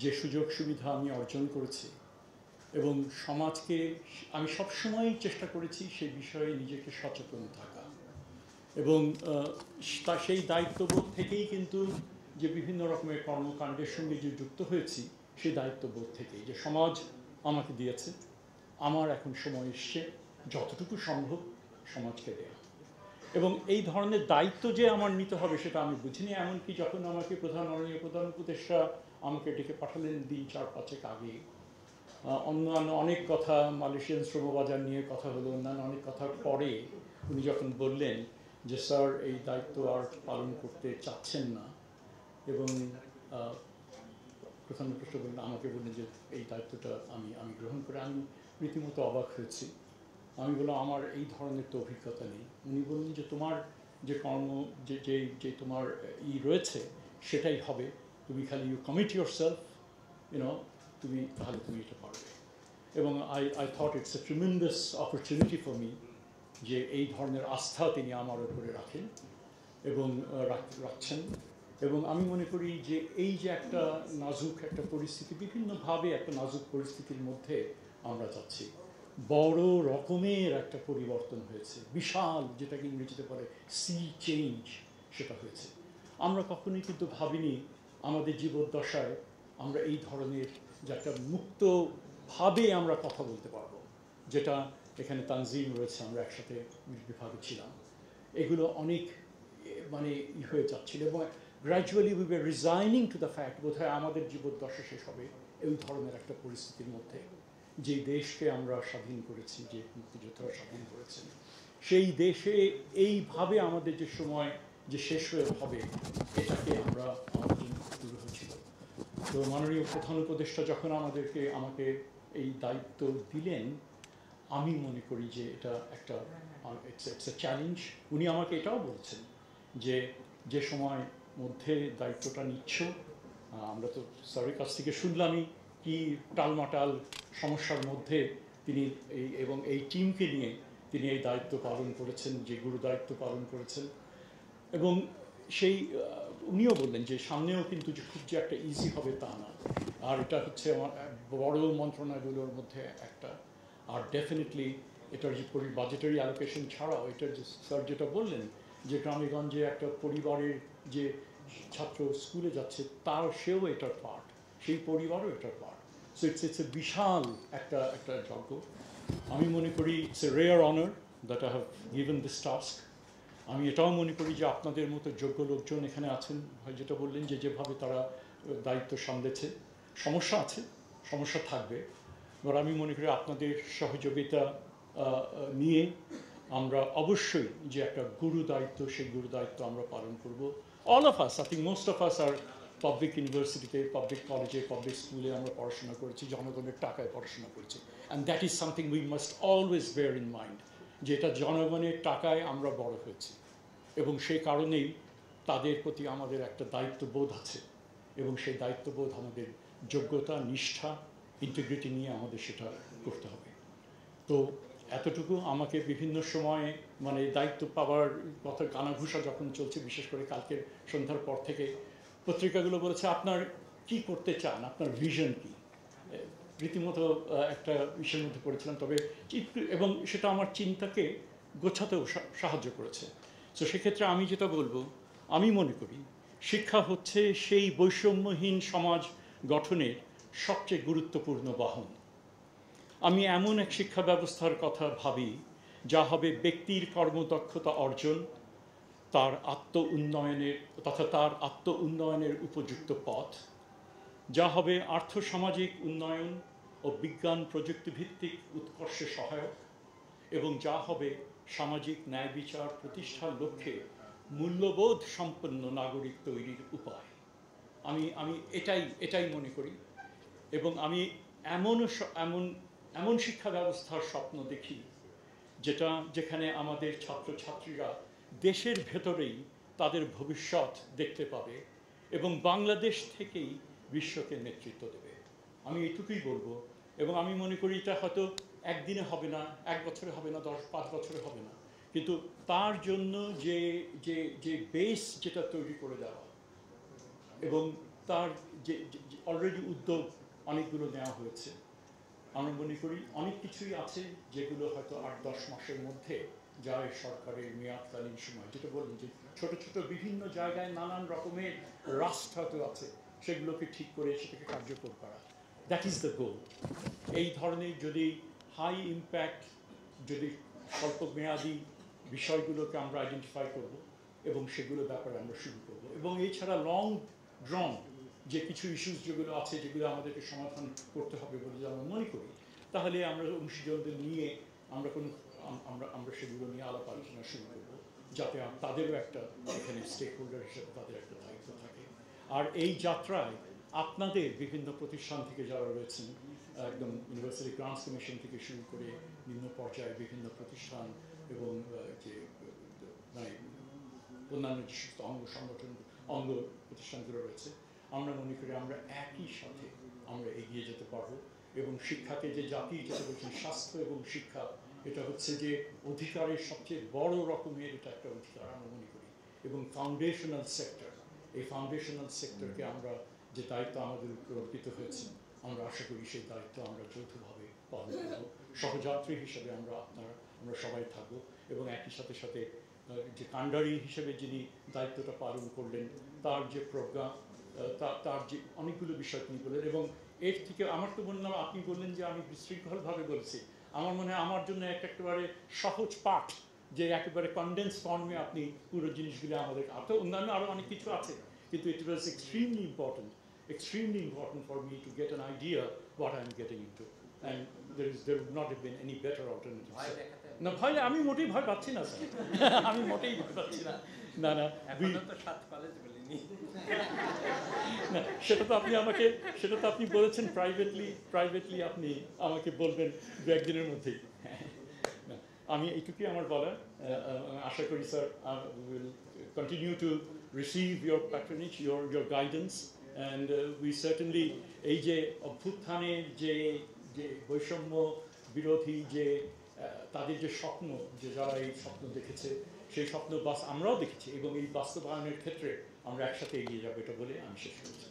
যে সুযোগ সুবিধা আমি অর্জন করেছি এবং সমাজকে আমি সবসময়ই চেষ্টা করেছি সেই বিষয়ে নিজেকে সচেতন থাকা এবং সেই দায়িত্ববোধ থেকেই কিন্তু যে বিভিন্ন রকমের কর্মকাণ্ডের সঙ্গে যে যুক্ত হয়েছি সেই দায়িত্ববোধ থেকেই যে সমাজ আমাকে দিয়েছে, আমার এখন সময় এসছে যতটুকু সম্ভব সমাজকে দেয়া। এবং এই ধরনের দায়িত্ব যে আমার নিতে হবে সেটা আমি বুঝিনি, এমনকি যখন আমাকে মাননীয় প্রধান উপদেষ্টা আমাকে ডেকে পাঠালেন দিন 4-5 আগে, অন্যান্য অনেক কথা, মালয়েশিয়ান শ্রমবাজার নিয়ে কথা হলো, অন্যান্য অনেক কথার পরে উনি যখন বললেন যে স্যার এই দায়িত্ব আর পালন করতে চাচ্ছেন না, এবং প্রধান উপদেষ্টা বললেন, আমাকে বললেন যে এই দায়িত্বটা আমি গ্রহণ করে, আমি রীতিমতো অবাক হয়েছি। আমি বললাম আমার এই ধরনের তো অভিজ্ঞতা নেই। উনি বললেন যে তোমার যে কর্ম যে তোমার রয়েছে সেটাই হবে, তুমি খালি ইউ কমিট ইউর সেলফ, তাহলে তুমি এটা পারবে। এবং I thought it's a tremendous opportunity for me যে এই ধরনের আস্থা তিনি আমার উপরে রাখেন এবং রাখছেন। এবং আমি মনে করি যে এই যে একটা নাজুক একটা পরিস্থিতি, বিভিন্নভাবে একটা নাজুক পরিস্থিতির মধ্যে আমরা যাচ্ছি, বড় রকমের একটা পরিবর্তন হয়েছে, বিশাল, যেটাকে ইংরেজিতে বলে সি চেঞ্জ, সেটা হয়েছে। আমরা কখনোই কিন্তু ভাবিনি আমাদের জীবদ্দশায় আমরা এই ধরনের যে একটা মুক্তভাবে আমরা কথা বলতে পারবো, যেটা এখানে তানজিম রয়েছে, আমরা একসাথে বিভাগে ছিলাম, এগুলো অনেক হয়ে যাচ্ছিল এবং gradually we were resigning to the fact বোধহয় আমাদের জীবদ্দশা শেষ হবে এই ধরনের একটা পরিস্থিতির মধ্যে। যে দেশকে আমরা স্বাধীন করেছি, যে মুক্তিযোদ্ধারা স্বাধীন করেছেন, সেই দেশে এইভাবে আমাদের যে সময় যে শেষ হয়ে হবে, এটাকে আমাদের জন্য শুরু হয়েছিল। তো মাননীয় প্রধান উপদেষ্টা যখন আমাকে এই দায়িত্ব দিলেন, আমি মনে করি যে এটা একটা ইটস এ চ্যালেঞ্জ। উনি আমাকে এটাও বলছেন যে সময় মধ্যে দায়িত্বটা নিচ্ছ, আমরা তো স্যারের কাছ থেকে শুনলামই কি টালমাটাল সমস্যার মধ্যে তিনি এবং এই টিমকে নিয়ে তিনি এই দায়িত্ব পালন করেছেন, যে গুরু দায়িত্ব পালন করেছেন। এবং সেই উনিও বললেন যে সামনেও কিন্তু খুব যে একটা ইজি হবে তা না, আর এটা হচ্ছে আমার বড় মন্ত্রণালয়গুলোর মধ্যে একটা। আর ডেফিনেটলি এটার যে বাজেটারি অ্যালোকেশন ছাড়াও এটার যে স্যার যেটা বললেন যে গ্রামেগঞ্জে একটা পরিবারের যে ছাত্র স্কুলে যাচ্ছে সেও এটার পার্ট, সেই পরিবারও এটার পার্ট। সো ইটস এ বিশাল একটা যজ্ঞ। আমি মনে করি it's a rare honour that I have given this task. আমি এটাও মনে করি যে আপনাদের মতো যোগ্য লোকজন এখানে আছেন, ভাই যেটা বললেন যেভাবে তারা দায়িত্ব সামলেছে, সমস্যা আছে, সমস্যা থাকবে, এবার আমি মনে করি আপনাদের সহযোগিতা নিয়ে আমরা অবশ্যই যে একটা গুরু দায়িত্ব, সেই গুরু দায়িত্ব আমরা পালন করব। All of us, I think most of us are public ইউনিভার্সিটিতে, পাবলিক কলেজে, পাবলিক স্কুলে আমরা পড়াশোনা করেছি, জনগণের টাকায় পড়াশোনা করেছি, and that is something we must always bear in mind, যে এটা জনগণের টাকায় আমরা বড় হয়েছি এবং সেই কারণেই তাদের প্রতি আমাদের একটা দায়িত্ববোধ আছে এবং সেই দায়িত্ববোধ আমাদের যোগ্যতা, নিষ্ঠা, ইন্টিগ্রিটি নিয়ে আমাদের সেটা করতে হবে। তো এতটুকু আমাকে বিভিন্ন সময়ে দায়িত্ব পাওয়ার কথা কানাঘুষা যখন চলছে, বিশেষ করে কালকের সন্ধ্যার পর থেকে পত্রিকাগুলো বলেছে আপনার কি করতে চান, আপনার ভিশন কি, রীতিমতো একটা বিষয়ের মধ্যে পড়েছিলাম, তবে এবং সেটা আমার চিন্তাকে গোছাতেও সাহায্য করেছে। তো সেক্ষেত্রে আমি যেটা বলবো, আমি মনে করি শিক্ষা হচ্ছে সেই বৈষম্যহীন সমাজ গঠনের সবচেয়ে গুরুত্বপূর্ণ বাহন। আমি এমন এক শিক্ষা ব্যবস্থার কথা ভাবি যা হবে ব্যক্তির কর্মদক্ষতা অর্জন, তার আত্ম উন্নয়নের উপযুক্ত পথ, যা হবে আর্থসামাজিক উন্নয়ন ও বিজ্ঞান প্রযুক্তিভিত্তিক উৎকর্ষে সহায়ক, এবং যা হবে সামাজিক ন্যায় বিচার প্রতিষ্ঠার লক্ষ্যে মূল্যবোধ সম্পন্ন নাগরিক তৈরির উপায়। আমি এটাই মনে করি, এবং আমি এমন শিক্ষা ব্যবস্থার স্বপ্ন দেখি যেখানে আমাদের ছাত্রছাত্রীরা দেশের ভেতরেই তাদের ভবিষ্যৎ দেখতে পাবে এবং বাংলাদেশ থেকেই বিশ্বকে নেতৃত্ব দেবে। আমি এটুকুই বলবো, এবং আমি মনে করি এটা হয়তো একদিনে হবে না, 1 বছরে হবে না, 10-5 বছরে হবে না, কিন্তু তার জন্য যে বেস যেটা তৈরি করে দেওয়া এবং তার যে অলরেডি উদ্যোগ অনেকগুলো নেওয়া হয়েছে। আমরা মনে করি অনেক কিছুই আছে যেগুলো হয়তো 8-10 মাসের মধ্যে যায় সরকারের মেয়াদকালীন সময়, যেটা বললেন যে ছোট ছোট বিভিন্ন জায়গায় নানান রকমের রাস্ট হয়তো আছে, সেগুলোকে ঠিক করে সেটাকে কার্যকর করা, দ্যাট ইজ দ্য গোল। এই ধরনের যদি হাই ইম্প্যাক্ট, যদি স্বল্প মেয়াদী বিষয়গুলোকে আমরা আইডেন্টিফাই করব এবং সেগুলো ব্যাপারে আমরা শুরু করব, এবং এছাড়া লং ড্রন যে কিছু ইস্যুস যেগুলো আছে যেগুলো আমাদেরকে সমাধান করতে হবে বলে যে আমরা মনে করি, তাহলে আমরা অংশীজনদের নিয়ে আমরা আমরা সেগুলো নিয়ে আলাপ আলোচনা শুরু করব, যাতে তাদেরও একটা এখানে স্টেক হোল্ডার হিসেবে তাদের একটা দায়িত্ব থাকে। আর এই যাত্রায় আপনাদের বিভিন্ন প্রতিষ্ঠান থেকে যারা রয়েছেন, একদম ইউনিভার্সিটি গ্রান্টস কমিশন থেকে শুরু করে নিম্ন পর্যায়ে বিভিন্ন প্রতিষ্ঠান এবং যে মানে অন্যান্য যে সমস্ত অঙ্গ প্রতিষ্ঠানগুলো রয়েছে, আমরা মনে করি আমরা একই সাথে আমরা এগিয়ে যেতে পারবো। এবং শিক্ষাকে যে জাতি যেটা বলছেন স্বাস্থ্য এবং শিক্ষা, এটা হচ্ছে যে অধিকারের সবচেয়ে বড় রকমের এটা একটা অধিকার আমরা মনে করি, এবং ফাউন্ডেশনাল সেক্টর, এই ফাউন্ডেশনাল সেক্টরকে আমরা যে দায়িত্ব আমাদের উপর অর্পিত হয়েছে, আমরা আশা করি সেই দায়িত্ব আমরা যৌথভাবে পালন করব। সহযাত্রী হিসেবে আমরা সবাই থাকবো, এবং একই সাথে সাথে যে কাণ্ডারি হিসেবে যিনি দায়িত্বটা পালন করলেন তার যে প্রজ্ঞা, তার যে অনেকগুলো বিষয় তিনি বললেন, এবং এর থেকে আমার তো মনে হয় আপনি বললেন যে আমি বিশৃঙ্খলভাবে বলছি, আমার মনে হয় আমার জন্য একেবারে সহজ পাঠ যে একেবারে কনডেন্স ফর্মে আপনি পুরো জিনিসগুলো আমাদের, তো অন্যান্য আরও অনেক কিছু আছে, কিন্তু ইট ওয়াজ extremely important for me to get an idea what I'm getting into, and there would not have been any better alternative. না ভয়, আমি মোটেই ভয় পাচ্ছি না স্যার, আমি মোটেই ভয় পাচ্ছি না। না না না, সেটা তো আপনি বলেছেন প্রাইভেটলি আপনি আমাকে বলবেন দু একদিনের মধ্যেই। আমি এইটুকুই আমার বলার। আশা করি sir will continue to receive your patronage, your guidance, and we certainly এই যে অভ্যুত্থানের যে বৈষম্য বিরোধী যে তাদের যে স্বপ্ন, যে যারা এই স্বপ্ন দেখেছে, সেই স্বপ্ন আমরাও দেখেছি, এবং এই বাস্তবায়নের ক্ষেত্রে আমরা একসাথে এগিয়ে যাবো, এটা বলে আমি শেষ করছি।